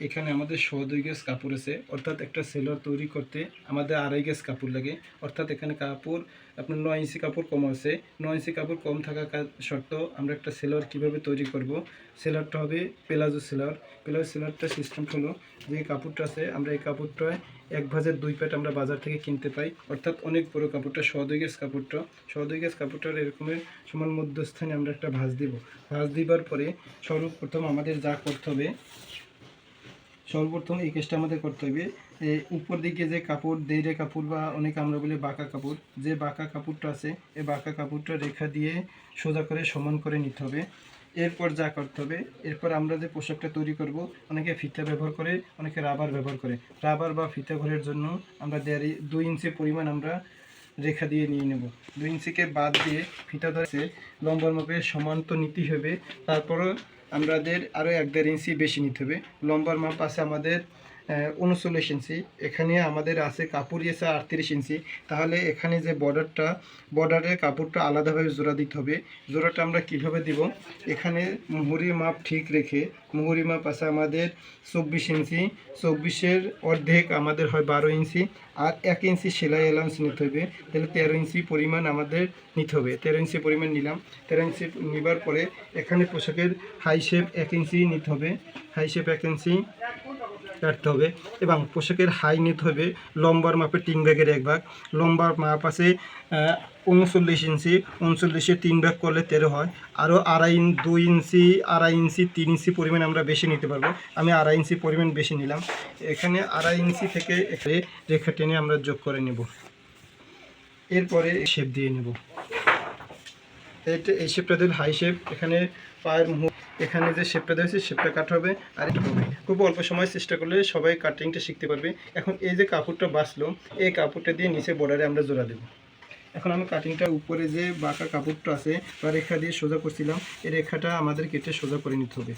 এখানে আমাদের 2.5 গজ কাপড় আছে, অর্থাৎ একটা সেলোয়ার তৈরি করতে আমাদের 2.5 গজ কাপড় লাগে। অর্থাৎ এখানে কাপড় আপনার 9 ইঞ্চি কাপড় কম আছে। 9 ইঞ্চি কাপড় কম থাকা সত্ত্বেও আমরা একটা সেলোয়ার কীভাবে তৈরি করব, সেলোয়ারটা হবে প্লাজো সেলোয়ার। প্লাজো সেলোয়ারটা সিস্টেম হলো যে কাপড়টা আছে, আমরা এই কাপড়টায় 1 ভাঁজের 2 প্যাট আমরা বাজার থেকে কিনতে পাই। অর্থাৎ অনেক বড় কাপড়টা 2.5 গজ কাপড়টা, 2.5 গজ কাপড়টার এরকমের সমান মধ্যস্থানে আমরা একটা ভাঁজ দিব। ভাঁজ দিবার পরে সর্বপ্রথম আমাদের যা করতে হবে, সর্বপ্রথম এই কেসটা আমাদের করতে হবে, উপর দিকে যে কাপড় দেড়ে কাপড় বা অনেকে আমরা বলি বাঁকা কাপড়, যে বাঁকা কাপড়টা আছে এই বাঁকা কাপড়টা রেখা দিয়ে সোজা করে সমান করে নিতে হবে। এরপর যা করতে হবে, এরপর আমরা যে পোশাকটা তৈরি করব, অনেকে ফিতা ব্যবহার করে, অনেকে রাবার ব্যবহার করে। রাবার বা ফিতা ঘরের জন্য আমরা 2 ইঞ্চি পরিমাণ আমরা রেখা দিয়ে নিয়ে নেব। 2 ইঞ্চিকে বাদ দিয়ে ফিতা ধরে লম্বার মাপে সমান তো নিতেই হবে। তারপরও আমাদের আরও 1-1.5 ইঞ্চি বেশি নিতে হবে। লম্বার মাপ আছে আমাদের 39 ইঞ্চি, এখানে আমাদের আছে কাপড়ই আছে 38 ইঞ্চি। তাহলে এখানে যে বর্ডারের কাপড়টা আলাদাভাবে জোড়া দিতে হবে। জোড়াটা আমরা কীভাবে দিব, এখানে মুহুরির মাপ ঠিক রেখে, মুহুরি মাপ আছে আমাদের 24 ইঞ্চি, 24-এর অর্ধেক আমাদের হয় 12 ইঞ্চি, আর 1 ইঞ্চি সেলাই অ্যালাউন্স নিতে হবে। তাহলে 13 ইঞ্চি পরিমাণ আমাদের নিতে হবে। 13 ইঞ্চি পরিমাণ নিলাম। 13 ইঞ্চি নেবার পরে এখানে পোশাকের হাই শেপ 1 ইঞ্চি নিতে হবে। হাই শেপ 1 ইঞ্চি কাটতে হবে এবং পোশাকের হাই নিতে হবে লম্বার মাপে 3 ভাগের 1 ভাগ। লম্বার মাপ আছে 39 ইঞ্চি, 39-এ 3 ভাগ করলে 13 হয়। আরও 2 ইঞ্চি, 2.5 ইঞ্চি, 3 ইঞ্চি পরিমাণ আমরা বেশি নিতে পারবো। আমি 2.5 ইঞ্চি পরিমাণ বেশি নিলাম। এখানে 2.5 ইঞ্চি থেকে এখানে রেখা টেনে আমরা যোগ করে নেব। এরপরে শেপ দিয়ে নেব। এই শেপটা দিলে হাই শেপ, এখানে পায়ের এখানে যে শেপটা দিয়েছে শেপটা কাটা হবে। আর এটা হবে খুব অল্প সময় চেষ্টা করলে সবাই কাটিংটা শিখতে পারবে। এখন এই যে কাপড়টা বাঁচলো, এই কাপড়টা দিয়ে নিচে বর্ডারে আমরা জোড়া দেব। এখন আমি কাটিংটা উপরে যে বাঁকা কাপড়টা আছে বা রেখা দিয়ে সোজা করছিলাম, এই রেখাটা আমাদের কেটে সোজা করে নিতে হবে।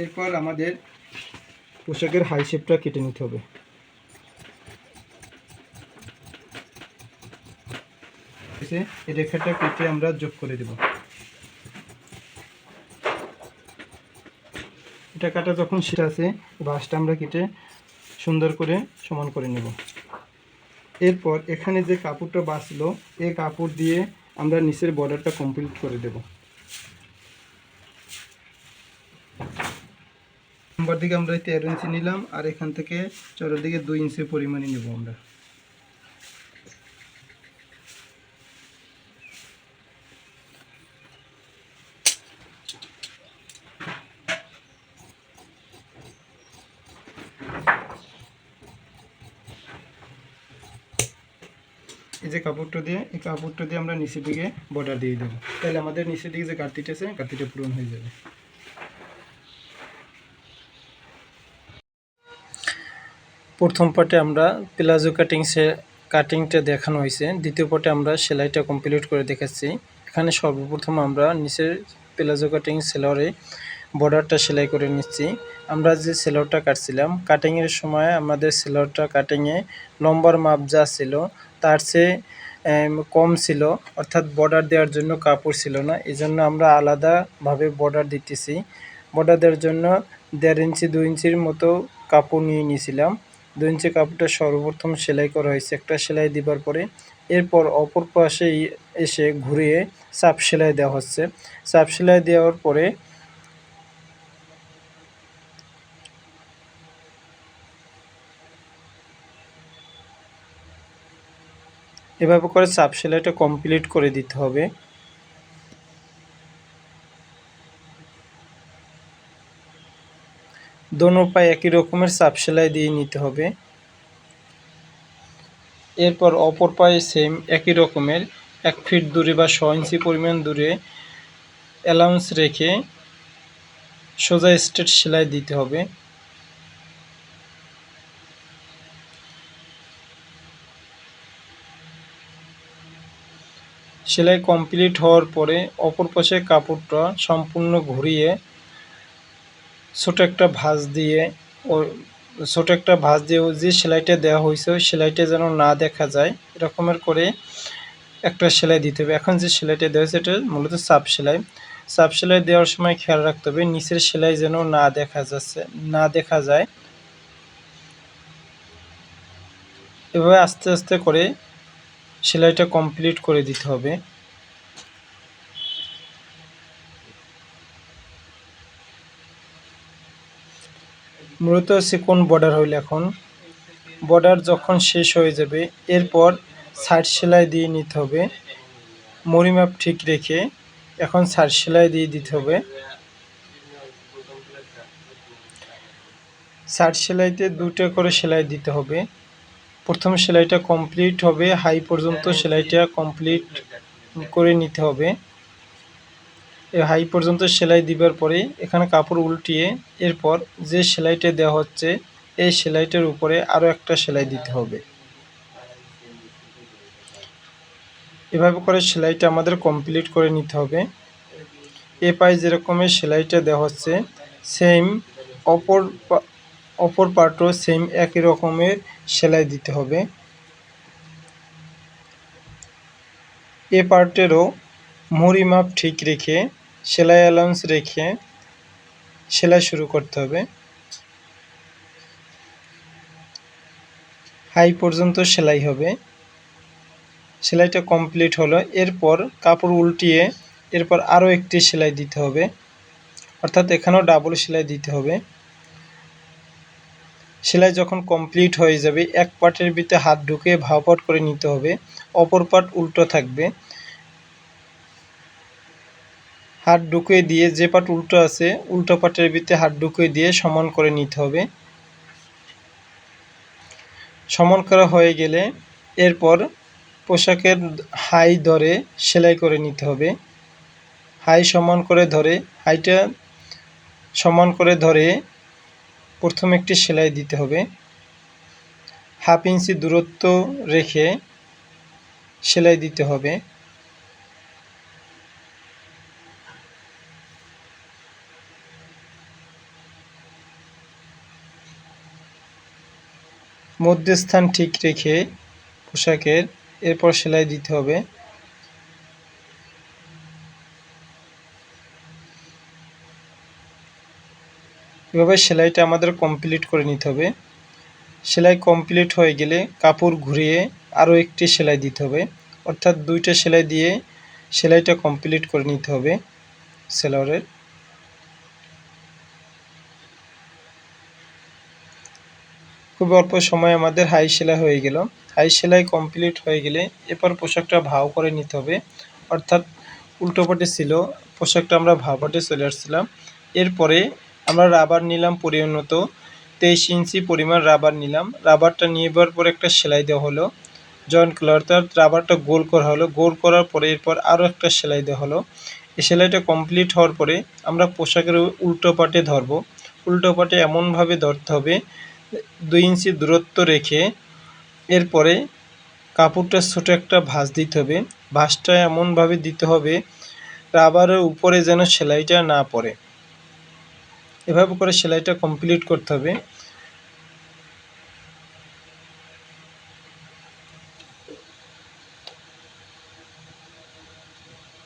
এরপর আমাদের পোশাকের হাই শেপটা কেটে নিতে হবে। এই রেখাটা কেটে আমরা যোগ করে দেব। এটা কাটা যখন সেটা আছে, বাঁশটা আমরা কেটে সুন্দর করে সমান করে নেব। এরপর এখানে যে কাপড়টা বাঁচলো, এই কাপড় দিয়ে আমরা নিচের বর্ডারটা কমপ্লিট করে দেব। নম্বর দিকে আমরা 13 ইঞ্চি নিলাম, আর এখান থেকে চড়ার দিকে 2 ইঞ্চি পরিমাণে নেব আমরা। এই যে কাপড়টা দিয়ে, এই কাপড়টা দিয়ে আমরা নিচের দিকে বর্ডার দিয়ে দেবো। তাহলে আমাদের নিচের দিকে যে কাটতিটা আছে, কাটতিটা পূরণ হয়ে যাবে। প্রথম পার্টে আমরা প্লাজো কাটিংটা দেখানো হয়েছে, দ্বিতীয় পার্টে আমরা সেলাইটা কমপ্লিট করে দেখাচ্ছি। এখানে সর্বপ্রথম আমরা নিচের প্লাজো কাটিং সেলোয়ারে বর্ডারটা সেলাই করে নিচ্ছি। আমরা যে সেলোয়ারটা কাটছিলাম, কাটিংয়ের সময় আমাদের সেলোয়ারটা কাটিংয়ে লম্বার মাপ যা ছিল তার চেয়ে কম ছিল, অর্থাৎ বর্ডার দেওয়ার জন্য কাপড় ছিল না। এই জন্য আমরা আলাদাভাবে বর্ডার দিতেছি। বর্ডার দেওয়ার জন্য 1.5 ইঞ্চি 2 ইঞ্চির মতো কাপড় নিয়ে নিয়েছিলাম। 2 ইঞ্চি কাপড়টা সর্বপ্রথম সেলাই করা হয়েছে একটা সেলাই দিবার পরে। এরপর অপর পাশে এসে ঘুরিয়ে চাপ সেলাই দেওয়া হচ্ছে। চাপ সেলাই দেওয়ার পরে এভাবে করে চাপ সেলাইটা কমপ্লিট করে দিতে হবে। দোনো পায়ে একই রকমের চাপ সেলাই দিয়ে নিতে হবে। এরপর অপর পায়ে সেম একই রকমের 1 ফিট দূরে বা 6 ইঞ্চি পরিমাণ দূরে অ্যালাউন্স রেখে সোজা স্ট্রেট সেলাই দিতে হবে। সেলাই কমপ্লিট হওয়ার পরে অপর পাশে কাপড়টা সম্পূর্ণ ঘুরিয়ে ছোট একটা ভাঁজ দিয়ে যে সেলাইটা দেওয়া হয়েছে ওই সেলাইটা যেন না দেখা যায় এরকমের করে একটা সেলাই দিতে হবে। এখন যে সেলাইটা দেওয়া হয়েছে এটা মূলত চাপ সেলাই। চাপ সেলাই দেওয়ার সময় খেয়াল রাখতে হবে নিচের সেলাই যেন না দেখা যায়। এভাবে আস্তে আস্তে করে সেলাইটা কমপ্লিট করে দিতে হবে। মূলত চিকন বর্ডার হইলে এখন বর্ডার যখন শেষ হয়ে যাবে এরপর সাইড সেলাই দিয়ে নিতে হবে। মুড়ি মাপ ঠিক রেখে এখন সাইড সেলাই দিয়ে দিতে হবে। সাইড সেলাইতে দুটো করে সেলাই দিতে হবে। প্রথম সেলাইটা কমপ্লিট হবে, হাই পর্যন্ত সেলাইটা কমপ্লিট করে নিতে হবে। এই হাই পর্যন্ত সেলাই দিবার পরে এখানে কাপড় উল্টিয়ে এরপর যে সেলাইটা দেওয়া হচ্ছে এই সেলাইটার উপরে আরও একটা সেলাই দিতে হবে। এভাবে করে সেলাইটা আমাদের কমপ্লিট করে নিতে হবে। এ পায়ে যেরকমের সেলাইটা দেওয়া হচ্ছে সেম অপর পার্টও সেম একই রকমের সেলাই দিতে হবে। এ পার্টেরও মুড়ি মাপ ঠিক রেখে সেলাই অ্যালাউন্স রেখে সেলাই শুরু করতে হবে। হাই পর্যন্ত সেলাই হবে। সেলাইটা কমপ্লিট হলো, এরপর কাপড় উল্টিয়ে এরপর আরও একটি সেলাই দিতে হবে, অর্থাৎ এখানেও ডাবল সেলাই দিতে হবে। সেলাই যখন কমপ্লিট হয়ে যাবে এক পার্টের ভিতরে হাত ঢুকিয়ে ভাও পাট করে নিতে হবে, অপর পার্ট উল্টো থাকবে। হাত ঢুকিয়ে দিয়ে যে পার্ট উল্টো আছে উল্টো পার্টের ভিতরে হাত ঢুকিয়ে দিয়ে সমান করে নিতে হবে। সমান করা হয়ে গেলে এরপর পোশাকের হাই ধরে সেলাই করে নিতে হবে। হাই সমান করে ধরে হাইটা সমান করে ধরে প্রথম একটি সেলাই দিতে হবে। হাফ ইঞ্চি দূরত্ব রেখে সেলাই দিতে হবে। মধ্যস্থান ঠিক রেখে পোশাকের এরপর সেলাই দিতে হবে। এভাবে সেলাইটা আমাদের কমপ্লিট করে নিতে হবে। সেলাই কমপ্লিট হয়ে গেলে কাপড় ঘুরিয়ে আরও একটি সেলাই দিতে হবে, অর্থাৎ দুইটা সেলাই দিয়ে সেলাইটা কমপ্লিট করে নিতে হবে সেলারের। খুব অল্প সময় আমাদের হাই সেলাই হয়ে গেল। হাই সেলাই কমপ্লিট হয়ে গেলে এরপর পোশাকটা ভাও করে নিতে হবে, অর্থাৎ উল্টো পাটে ছিল পোশাকটা আমরা ভাও পাটে চলে আসছিলাম। এরপরে আমরা রাবার নিলাম পরিণত 23 ইঞ্চি পরিমাণ রাবার নিলাম। রাবারটা নেবার পরে একটা সেলাই দেওয়া হলো জয়েন্ট করলে, অর্থাৎ রাবারটা গোল করা হলো। গোল করার পরে এরপর আরও একটা সেলাই দেওয়া হলো। এই সেলাইটা কমপ্লিট হওয়ার পরে আমরা পোশাকের উল্টো পাটে ধরবো। উল্টো পাটে এমনভাবে ধরতে হবে 2 ইঞ্চি দূরত্ব রেখে এরপরে কাপড়টা ছোটো একটা ভাঁজ দিতে হবে। ভাঁজটা এমনভাবে দিতে হবে রাবারের উপরে যেন সেলাইটা না পড়ে। এভাবে করে সেলাইটা কমপ্লিট করতে হবে।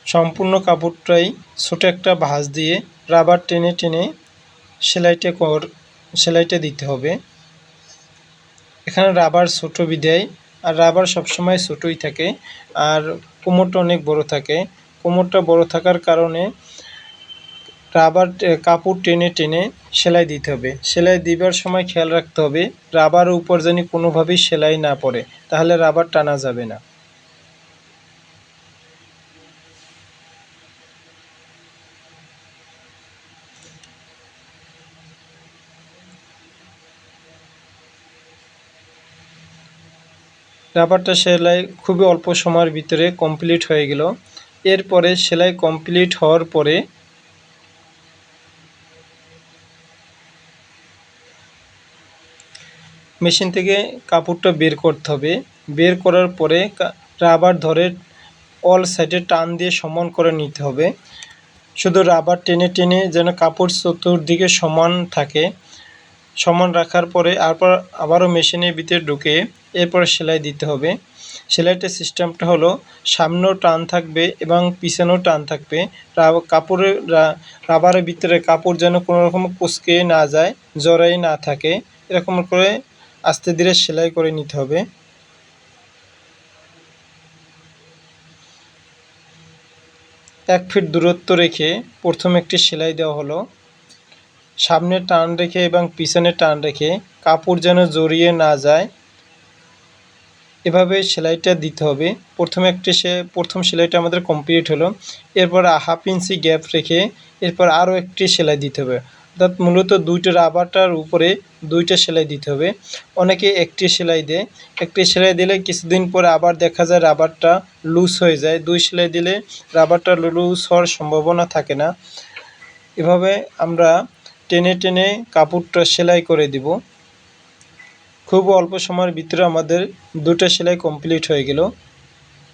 সম্পূর্ণ কাপড়টাই ছোটো একটা ভাঁজ দিয়ে রাবার টেনে টেনে সেলাইটা দিতে হবে। এখানে রাবার ছোটো বিধায়, আর রাবার সবসময় ছোটোই থাকে, আর কোমরটা অনেক বড় থাকে। কোমরটা বড় থাকার কারণে রাবার কাপড় টেনে টেনে সেলাই দিতে হবে। সেলাই দিবার সময় খেয়াল রাখতে হবে রাবারের উপর যেন কোনোভাবেই সেলাই না পড়ে, তাহলে রাবার টানা যাবে না। রাবারটা সেলাই খুবই অল্প সময়ের ভিতরে কমপ্লিট হয়ে গেল। এরপরে সেলাই কমপ্লিট হওয়ার পরে মেশিন থেকে কাপড়টা বের করতে হবে। বের করার পরে রাবার ধরে অল সাইডে টান দিয়ে সমান করে নিতে হবে। শুধু রাবার টেনে টেনে যেন কাপড় চতুর্দিকে সমান থাকে। সমান রাখার পরে আবারও মেশিনের ভিতরে ঢুকে এরপর সেলাই দিতে হবে। সেলাইটা সিস্টেমটা হলো সামনেও টান থাকবে এবং পিছনেও টান থাকবে। কাপড়ের রাবারের ভিতরে কাপড় যেন কোনো রকম কুঁচকে না যায়, জড়াই না থাকে, এরকম করে আস্তে ধীরে সেলাই করে নিতে হবে। 1 ফিট দূরত্ব রেখে প্রথম একটি সেলাই দেওয়া হলো। সামনে টান রেখে এবং পিছনে টান রেখে কাপড় যেন জড়িয়ে না যায় এভাবে সেলাইটা দিতে হবে। প্রথম সেলাইটা আমাদের কমপ্লিট হলো। এরপর 1/2 ইঞ্চি গ্যাপ রেখে এরপর আরও একটি সেলাই দিতে হবে। অর্থাৎ মূলত দুইটা রাবারটার উপরে দুইটা সেলাই দিতে হবে। অনেকে একটি সেলাই দেয়, একটি সেলাই দিলে কিছুদিন পরে আবার দেখা যায় রাবারটা লুজ হয়ে যায়। 2 সেলাই দিলে রাবারটা লুজ হওয়ার সম্ভাবনা থাকে না। এভাবে আমরা টেনে টেনে কাপড়টা সেলাই করে দিব। খুব অল্প সময়ের ভিতরে আমাদের দুটো সেলাই কমপ্লিট হয়ে গেল,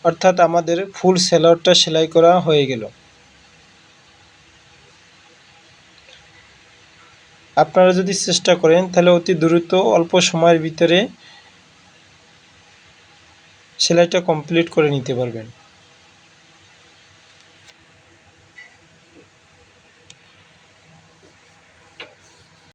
অর্থাৎ আমাদের ফুল সালোয়ারটা সেলাই করা হয়ে গেল। আপনারা যদি চেষ্টা করেন তাহলে অতি দ্রুত অল্প সময়ের ভিতরে সেলাইটা কমপ্লিট করে নিতে পারবেন।